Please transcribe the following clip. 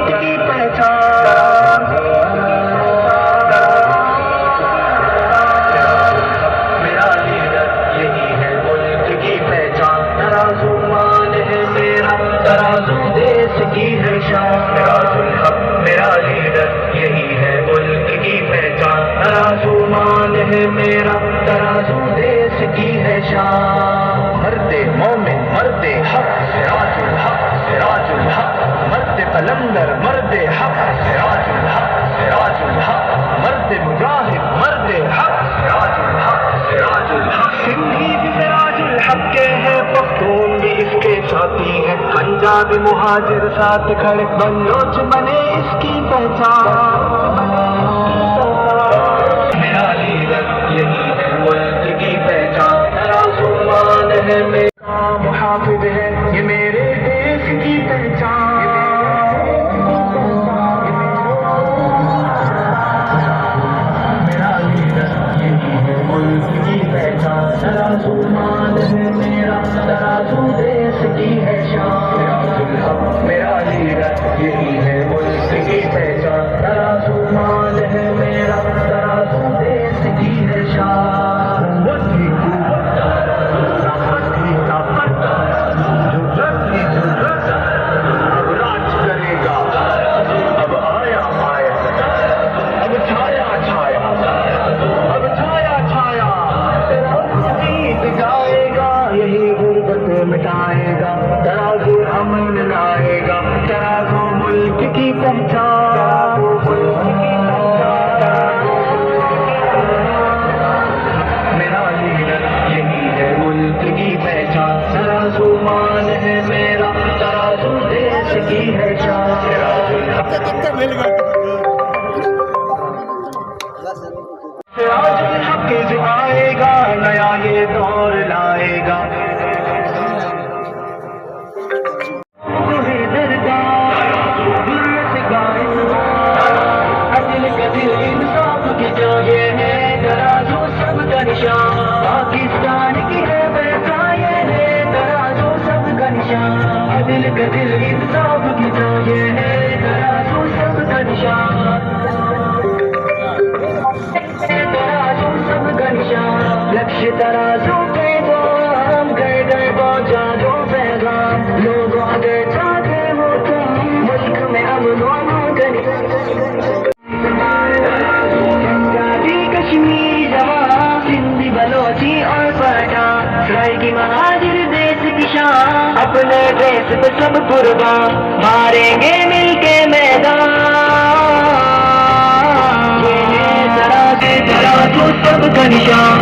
मुल्क की पहचान। मेरा लीडर यही है मुल्क की पहचान। तराजू मान है मेरा, तराजू देश की है शान। तराजुल हक मेरा लीडर यही है मुल्क की पहचान। तराजू मान है मेरा, तराजू देश की है शान। मर्दे मोमिन मर्दे हक सिराजुल हक सिराजुल हक, मर्दे कलंदर मर्दे हक सिराजुल हक सिराजुल हक, मर्दे मुजाहिद मर्दे हक सिराजुल हक सिराजुल हक। सिंधी भी सिराजुल हक के हैं, पख्तून भी इसके साथी हैं। पंजाबी मुहाजिर साथ खड़े, बलोच बने इसकी पहचान। मेरा लीडर यही है मुल्क की पहचान। तराजू मान है मेरा, मुहाफिज है ये मेरे देश की पहचान। मेरा लीडर यही है मुल्क की पहचान। तराजू मान है मेरा, तराजू देश की है शान। मेरा लीडर यही है मुल्क की पहचान। तराजू मान है मेरा, तराजू देश की है शान। अब राज करेगा, अब आया आया, अब छाया छाया, अब छाया छाया। गीत गाएगा यही गुर्बत मिटाएगा, तराजू अमन लाएगा। तराजू मुल्क की पहचान। मेरा लीडर यही है मुल्क की पहचान। तराजू मान है मेरा, तराजू देश की है शान। सिराजुल हक जो आएगा नया ये दौर लाएगा। पाकिस्तान की है पहचान ये है, तराजू सबका निशान। दिल का दिल इंसाफ की जान ये है, तराजू सबका निशान। तराजू सबका निशान। लक्ष्य तराजू पे दो, हम घर घर पहुंचा दो पैगाम। लोग अगर चाहते हो तो मुल्क में अमन कश्मीर जवान, सिंधी बलोची और पठान, की महाजिर देश की शान। अपने देश पे सब कुर्बान, मारेंगे मिलके मैदान। ये है तराजू सबका निशान।